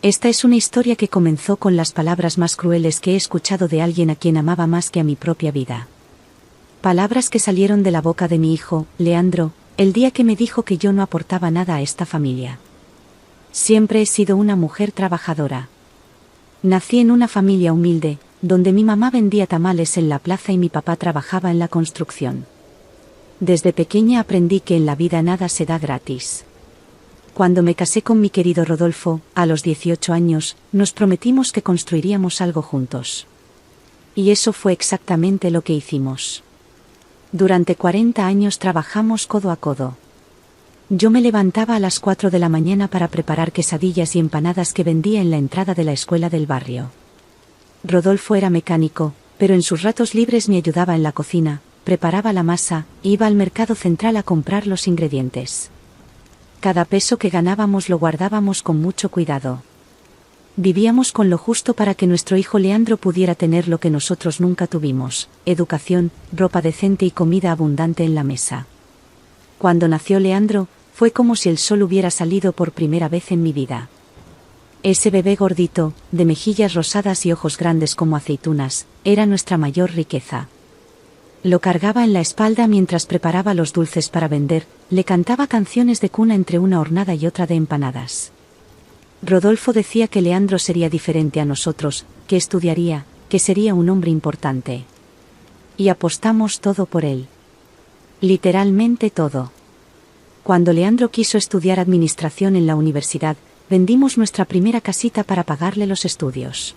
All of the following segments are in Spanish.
Esta es una historia que comenzó con las palabras más crueles que he escuchado de alguien a quien amaba más que a mi propia vida. Palabras que salieron de la boca de mi hijo, Leandro, el día que me dijo que yo no aportaba nada a esta familia. Siempre he sido una mujer trabajadora. Nací en una familia humilde, donde mi mamá vendía tamales en la plaza y mi papá trabajaba en la construcción. Desde pequeña aprendí que en la vida nada se da gratis. Cuando me casé con mi querido Rodolfo, a los 18 años, nos prometimos que construiríamos algo juntos. Y eso fue exactamente lo que hicimos. Durante 40 años trabajamos codo a codo. Yo me levantaba a las 4 de la mañana para preparar quesadillas y empanadas que vendía en la entrada de la escuela del barrio. Rodolfo era mecánico, pero en sus ratos libres me ayudaba en la cocina, preparaba la masa, e iba al mercado central a comprar los ingredientes. Cada peso que ganábamos lo guardábamos con mucho cuidado. Vivíamos con lo justo para que nuestro hijo Leandro pudiera tener lo que nosotros nunca tuvimos: educación, ropa decente y comida abundante en la mesa. Cuando nació Leandro, fue como si el sol hubiera salido por primera vez en mi vida. Ese bebé gordito, de mejillas rosadas y ojos grandes como aceitunas, era nuestra mayor riqueza. Lo cargaba en la espalda mientras preparaba los dulces para vender, le cantaba canciones de cuna entre una hornada y otra de empanadas. Rodolfo decía que Leandro sería diferente a nosotros, que estudiaría, que sería un hombre importante. Y apostamos todo por él. Literalmente todo. Cuando Leandro quiso estudiar administración en la universidad, vendimos nuestra primera casita para pagarle los estudios.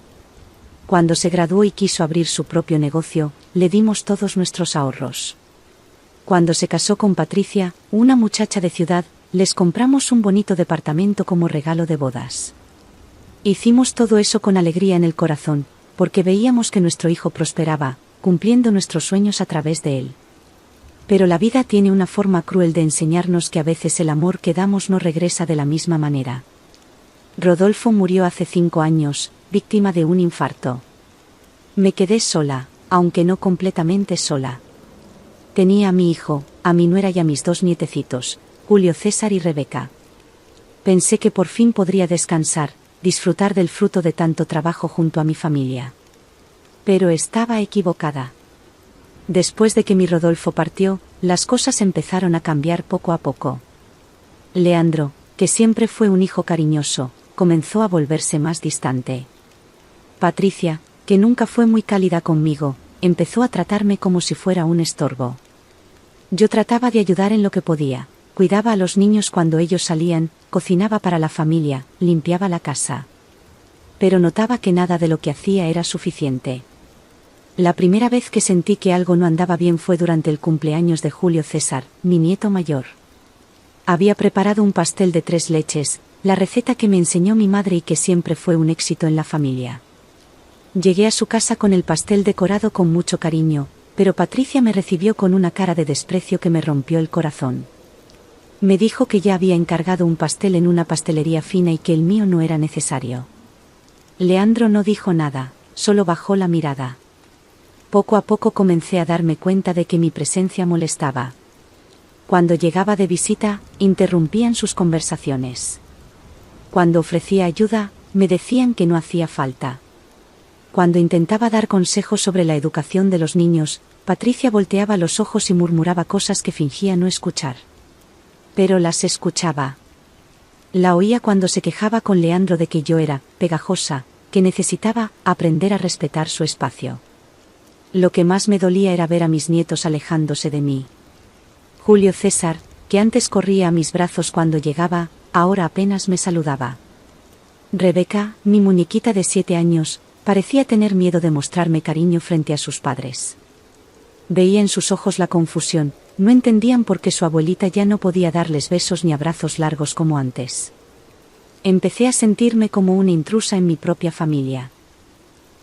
Cuando se graduó y quiso abrir su propio negocio, le dimos todos nuestros ahorros. Cuando se casó con Patricia, una muchacha de ciudad, les compramos un bonito departamento como regalo de bodas. Hicimos todo eso con alegría en el corazón, porque veíamos que nuestro hijo prosperaba, cumpliendo nuestros sueños a través de él. Pero la vida tiene una forma cruel de enseñarnos que a veces el amor que damos no regresa de la misma manera. Rodolfo murió hace 5 años, víctima de un infarto. Me quedé sola, aunque no completamente sola. Tenía a mi hijo, a mi nuera y a mis 2 nietecitos, Julio César y Rebeca. Pensé que por fin podría descansar, disfrutar del fruto de tanto trabajo junto a mi familia. Pero estaba equivocada. Después de que mi Rodolfo partió, las cosas empezaron a cambiar poco a poco. Leandro, que siempre fue un hijo cariñoso, comenzó a volverse más distante. Patricia, que nunca fue muy cálida conmigo, empezó a tratarme como si fuera un estorbo. Yo trataba de ayudar en lo que podía, cuidaba a los niños cuando ellos salían, cocinaba para la familia, limpiaba la casa. Pero notaba que nada de lo que hacía era suficiente. La primera vez que sentí que algo no andaba bien fue durante el cumpleaños de Julio César, mi nieto mayor. Había preparado un pastel de 3 leches, la receta que me enseñó mi madre y que siempre fue un éxito en la familia. Llegué a su casa con el pastel decorado con mucho cariño, pero Patricia me recibió con una cara de desprecio que me rompió el corazón. Me dijo que ya había encargado un pastel en una pastelería fina y que el mío no era necesario. Leandro no dijo nada, solo bajó la mirada. Poco a poco comencé a darme cuenta de que mi presencia molestaba. Cuando llegaba de visita, interrumpían sus conversaciones. Cuando ofrecía ayuda, me decían que no hacía falta. Cuando intentaba dar consejos sobre la educación de los niños, Patricia volteaba los ojos y murmuraba cosas que fingía no escuchar. Pero las escuchaba. La oía cuando se quejaba con Leandro de que yo era pegajosa, que necesitaba aprender a respetar su espacio. Lo que más me dolía era ver a mis nietos alejándose de mí. Julio César, que antes corría a mis brazos cuando llegaba, ahora apenas me saludaba. Rebeca, mi muñequita de 7 años, parecía tener miedo de mostrarme cariño frente a sus padres. Veía en sus ojos la confusión, no entendían por qué su abuelita ya no podía darles besos ni abrazos largos como antes. Empecé a sentirme como una intrusa en mi propia familia.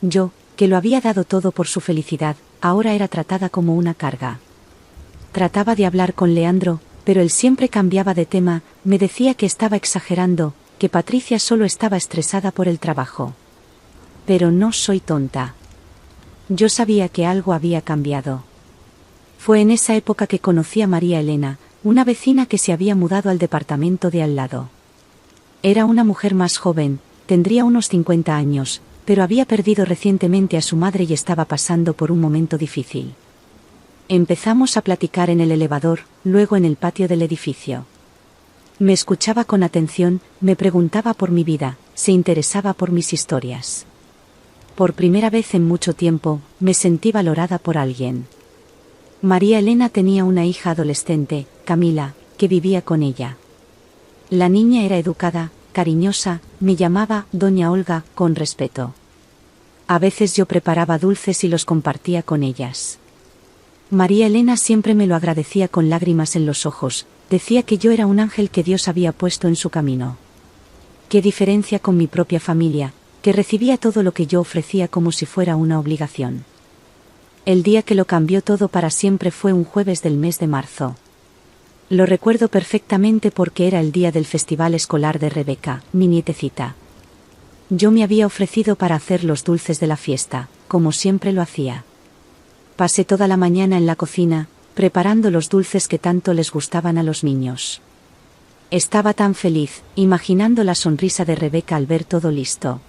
Yo, que lo había dado todo por su felicidad, ahora era tratada como una carga. Trataba de hablar con Leandro, pero él siempre cambiaba de tema, me decía que estaba exagerando, que Patricia solo estaba estresada por el trabajo. Pero no soy tonta. Yo sabía que algo había cambiado. Fue en esa época que conocí a María Elena, una vecina que se había mudado al departamento de al lado. Era una mujer más joven, tendría unos 50 años, pero había perdido recientemente a su madre y estaba pasando por un momento difícil. Empezamos a platicar en el elevador, luego en el patio del edificio. Me escuchaba con atención, me preguntaba por mi vida, se interesaba por mis historias. Por primera vez en mucho tiempo, me sentí valorada por alguien. María Elena tenía una hija adolescente, Camila, que vivía con ella. La niña era educada, cariñosa, me llamaba Doña Olga, con respeto. A veces yo preparaba dulces y los compartía con ellas. María Elena siempre me lo agradecía con lágrimas en los ojos, decía que yo era un ángel que Dios había puesto en su camino. Qué diferencia con mi propia familia, que recibía todo lo que yo ofrecía como si fuera una obligación. El día que lo cambió todo para siempre fue un jueves del mes de marzo. Lo recuerdo perfectamente porque era el día del festival escolar de Rebeca, mi nietecita. Yo me había ofrecido para hacer los dulces de la fiesta, como siempre lo hacía. Pasé toda la mañana en la cocina, preparando los dulces que tanto les gustaban a los niños. Estaba tan feliz, imaginando la sonrisa de Rebeca al ver todo listo.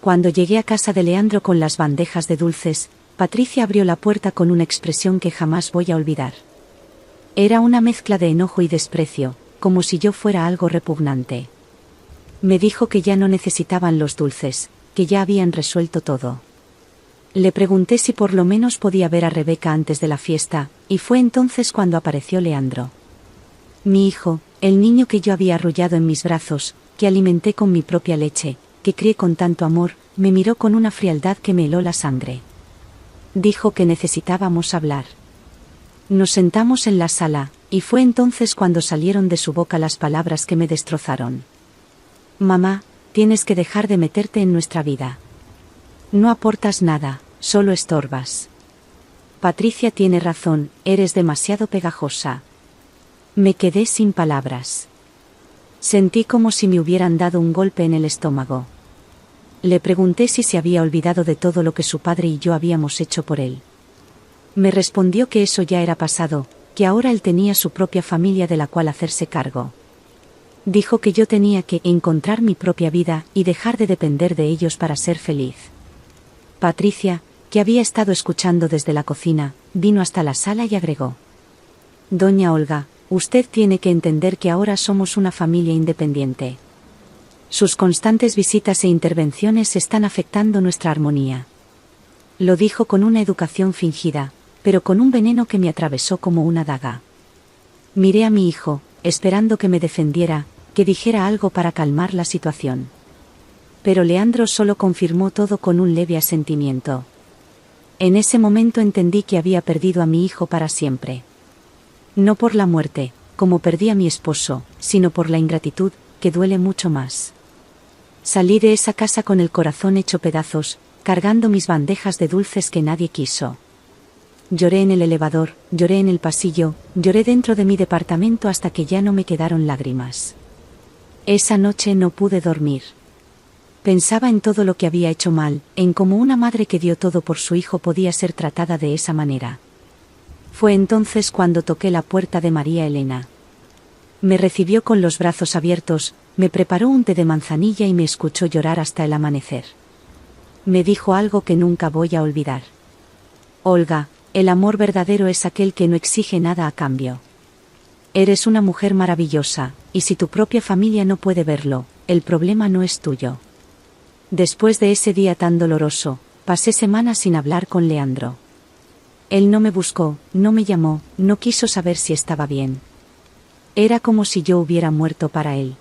Cuando llegué a casa de Leandro con las bandejas de dulces, Patricia abrió la puerta con una expresión que jamás voy a olvidar. Era una mezcla de enojo y desprecio, como si yo fuera algo repugnante. Me dijo que ya no necesitaban los dulces, que ya habían resuelto todo. Le pregunté si por lo menos podía ver a Rebeca antes de la fiesta, y fue entonces cuando apareció Leandro. Mi hijo, el niño que yo había arrullado en mis brazos, que alimenté con mi propia leche, que crié con tanto amor, me miró con una frialdad que me heló la sangre. Dijo que necesitábamos hablar. Nos sentamos en la sala, y fue entonces cuando salieron de su boca las palabras que me destrozaron. Mamá, tienes que dejar de meterte en nuestra vida. No aportas nada, solo estorbas. Patricia tiene razón, eres demasiado pegajosa. Me quedé sin palabras. Sentí como si me hubieran dado un golpe en el estómago. Le pregunté si se había olvidado de todo lo que su padre y yo habíamos hecho por él. Me respondió que eso ya era pasado, que ahora él tenía su propia familia de la cual hacerse cargo. Dijo que yo tenía que encontrar mi propia vida y dejar de depender de ellos para ser feliz. Patricia, que había estado escuchando desde la cocina, vino hasta la sala y agregó: Doña Olga, usted tiene que entender que ahora somos una familia independiente. Sus constantes visitas e intervenciones están afectando nuestra armonía. Lo dijo con una educación fingida, pero con un veneno que me atravesó como una daga. Miré a mi hijo, esperando que me defendiera, que dijera algo para calmar la situación. Pero Leandro solo confirmó todo con un leve asentimiento. En ese momento entendí que había perdido a mi hijo para siempre. No por la muerte, como perdí a mi esposo, sino por la ingratitud, que duele mucho más. Salí de esa casa con el corazón hecho pedazos, cargando mis bandejas de dulces que nadie quiso. Lloré en el elevador, lloré en el pasillo, lloré dentro de mi departamento hasta que ya no me quedaron lágrimas. Esa noche no pude dormir. Pensaba en todo lo que había hecho mal, en cómo una madre que dio todo por su hijo podía ser tratada de esa manera. Fue entonces cuando toqué la puerta de María Elena. Me recibió con los brazos abiertos, me preparó un té de manzanilla y me escuchó llorar hasta el amanecer. Me dijo algo que nunca voy a olvidar. Olga, el amor verdadero es aquel que no exige nada a cambio. Eres una mujer maravillosa, y si tu propia familia no puede verlo, el problema no es tuyo. Después de ese día tan doloroso, pasé semanas sin hablar con Leandro. Él no me buscó, no me llamó, no quiso saber si estaba bien. Era como si yo hubiera muerto para él.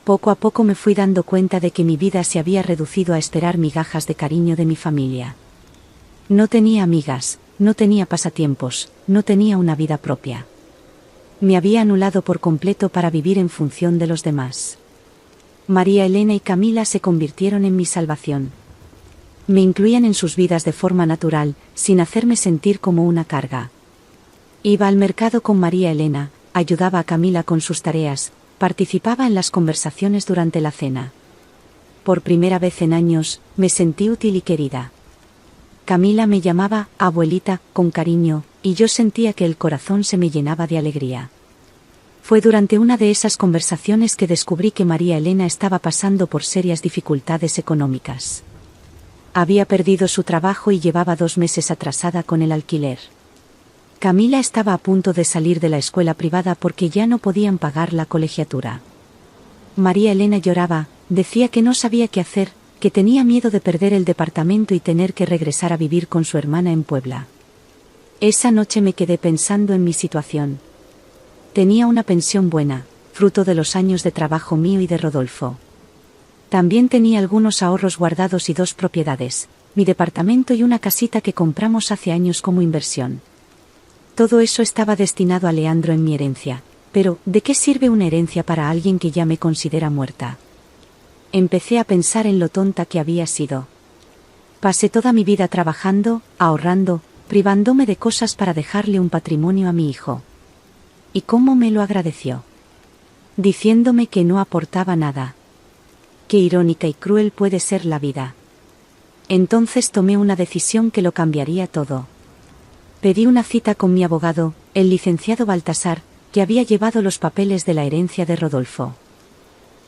Poco a poco me fui dando cuenta de que mi vida se había reducido a esperar migajas de cariño de mi familia. No tenía amigas, no tenía pasatiempos, no tenía una vida propia. Me había anulado por completo para vivir en función de los demás. María Elena y Camila se convirtieron en mi salvación. Me incluían en sus vidas de forma natural, sin hacerme sentir como una carga. Iba al mercado con María Elena, ayudaba a Camila con sus tareas, participaba en las conversaciones durante la cena. Por primera vez en años, me sentí útil y querida. Camila me llamaba abuelita, con cariño, y yo sentía que el corazón se me llenaba de alegría. Fue durante una de esas conversaciones que descubrí que María Elena estaba pasando por serias dificultades económicas. Había perdido su trabajo y llevaba 2 meses atrasada con el alquiler. Camila estaba a punto de salir de la escuela privada porque ya no podían pagar la colegiatura. María Elena lloraba, decía que no sabía qué hacer, que tenía miedo de perder el departamento y tener que regresar a vivir con su hermana en Puebla. Esa noche me quedé pensando en mi situación. Tenía una pensión buena, fruto de los años de trabajo mío y de Rodolfo. También tenía algunos ahorros guardados y 2 propiedades, mi departamento y una casita que compramos hace años como inversión. Todo eso estaba destinado a Leandro en mi herencia, pero ¿de qué sirve una herencia para alguien que ya me considera muerta? Empecé a pensar en lo tonta que había sido. Pasé toda mi vida trabajando, ahorrando, privándome de cosas para dejarle un patrimonio a mi hijo. ¿Y cómo me lo agradeció? Diciéndome que no aportaba nada. Qué irónica y cruel puede ser la vida. Entonces tomé una decisión que lo cambiaría todo. Pedí una cita con mi abogado, el licenciado Baltasar, que había llevado los papeles de la herencia de Rodolfo.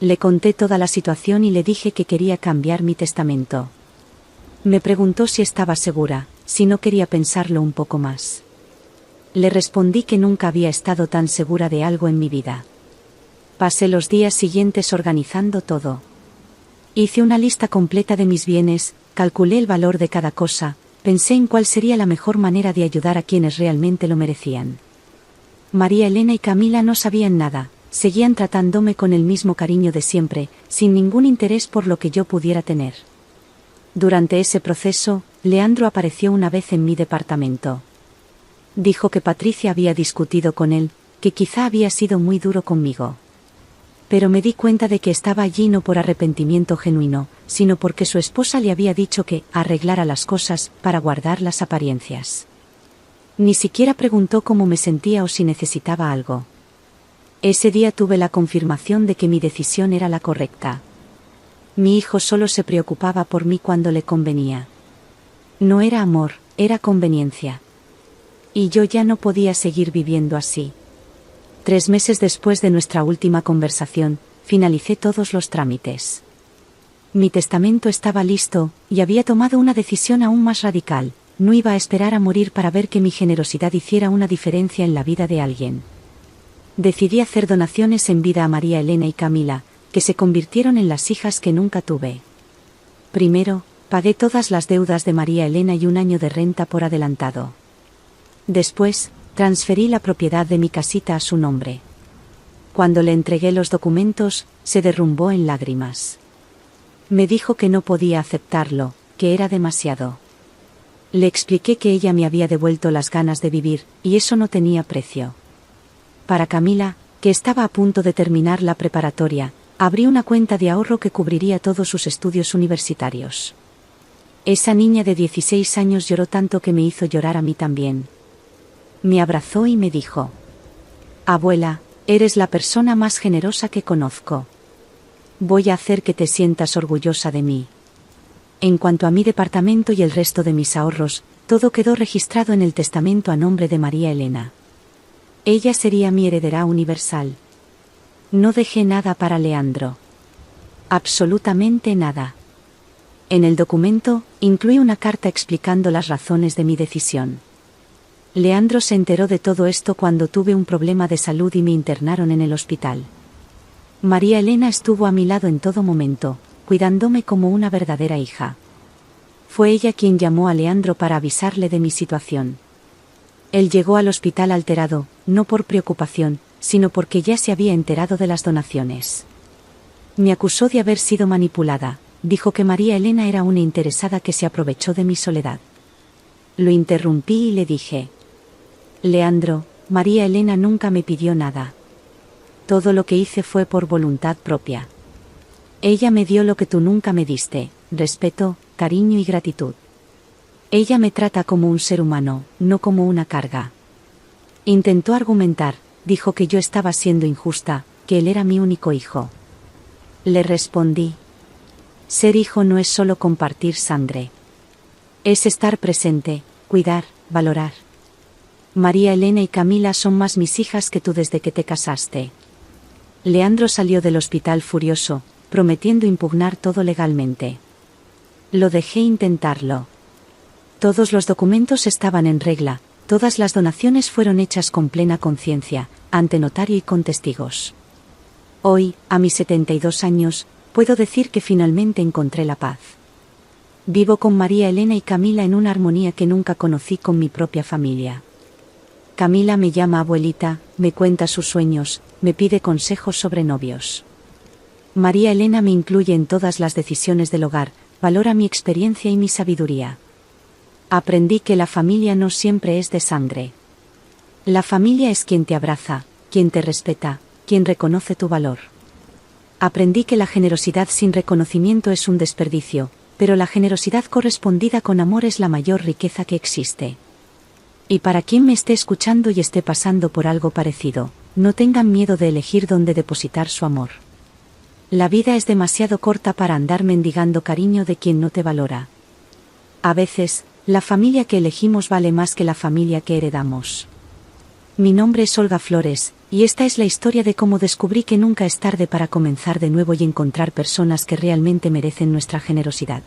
Le conté toda la situación y le dije que quería cambiar mi testamento. Me preguntó si estaba segura, si no quería pensarlo un poco más. Le respondí que nunca había estado tan segura de algo en mi vida. Pasé los días siguientes organizando todo. Hice una lista completa de mis bienes, calculé el valor de cada cosa, pensé en cuál sería la mejor manera de ayudar a quienes realmente lo merecían. María Elena y Camila no sabían nada, seguían tratándome con el mismo cariño de siempre, sin ningún interés por lo que yo pudiera tener. Durante ese proceso, Leandro apareció una vez en mi departamento. Dijo que Patricia había discutido con él, que quizá había sido muy duro conmigo. Pero me di cuenta de que estaba allí no por arrepentimiento genuino, sino porque su esposa le había dicho que arreglara las cosas para guardar las apariencias. Ni siquiera preguntó cómo me sentía o si necesitaba algo. Ese día tuve la confirmación de que mi decisión era la correcta. Mi hijo solo se preocupaba por mí cuando le convenía. No era amor, era conveniencia. Y yo ya no podía seguir viviendo así. 3 meses después de nuestra última conversación, finalicé todos los trámites. Mi testamento estaba listo, y había tomado una decisión aún más radical. No iba a esperar a morir para ver que mi generosidad hiciera una diferencia en la vida de alguien. Decidí hacer donaciones en vida a María Elena y Camila, que se convirtieron en las hijas que nunca tuve. Primero, pagué todas las deudas de María Elena y 1 año de renta por adelantado. Después, transferí la propiedad de mi casita a su nombre. Cuando le entregué los documentos, se derrumbó en lágrimas. Me dijo que no podía aceptarlo, que era demasiado. Le expliqué que ella me había devuelto las ganas de vivir, y eso no tenía precio. Para Camila, que estaba a punto de terminar la preparatoria, abrí una cuenta de ahorro que cubriría todos sus estudios universitarios. Esa niña de 16 años lloró tanto que me hizo llorar a mí también. Me abrazó y me dijo: «Abuela, eres la persona más generosa que conozco. Voy a hacer que te sientas orgullosa de mí». En cuanto a mi departamento y el resto de mis ahorros, todo quedó registrado en el testamento a nombre de María Elena. Ella sería mi heredera universal. No dejé nada para Leandro. Absolutamente nada. En el documento, incluí una carta explicando las razones de mi decisión. Leandro se enteró de todo esto cuando tuve un problema de salud y me internaron en el hospital. María Elena estuvo a mi lado en todo momento, cuidándome como una verdadera hija. Fue ella quien llamó a Leandro para avisarle de mi situación. Él llegó al hospital alterado, no por preocupación, sino porque ya se había enterado de las donaciones. Me acusó de haber sido manipulada, dijo que María Elena era una interesada que se aprovechó de mi soledad. Lo interrumpí y le dije: «Leandro, María Elena nunca me pidió nada. Todo lo que hice fue por voluntad propia. Ella me dio lo que tú nunca me diste, respeto, cariño y gratitud. Ella me trata como un ser humano, no como una carga». Intentó argumentar, dijo que yo estaba siendo injusta, que él era mi único hijo. Le respondí: «Ser hijo no es solo compartir sangre. Es estar presente, cuidar, valorar». María Elena y Camila son más mis hijas que tú desde que te casaste. Leandro salió del hospital furioso, prometiendo impugnar todo legalmente. Lo dejé intentarlo. Todos los documentos estaban en regla, todas las donaciones fueron hechas con plena conciencia, ante notario y con testigos. Hoy, a mis 72 años, puedo decir que finalmente encontré la paz. Vivo con María Elena y Camila en una armonía que nunca conocí con mi propia familia. Camila me llama abuelita, me cuenta sus sueños, me pide consejos sobre novios. María Elena me incluye en todas las decisiones del hogar, valora mi experiencia y mi sabiduría. Aprendí que la familia no siempre es de sangre. La familia es quien te abraza, quien te respeta, quien reconoce tu valor. Aprendí que la generosidad sin reconocimiento es un desperdicio, pero la generosidad correspondida con amor es la mayor riqueza que existe. Y para quien me esté escuchando y esté pasando por algo parecido, no tengan miedo de elegir dónde depositar su amor. La vida es demasiado corta para andar mendigando cariño de quien no te valora. A veces, la familia que elegimos vale más que la familia que heredamos. Mi nombre es Olga Flores, y esta es la historia de cómo descubrí que nunca es tarde para comenzar de nuevo y encontrar personas que realmente merecen nuestra generosidad.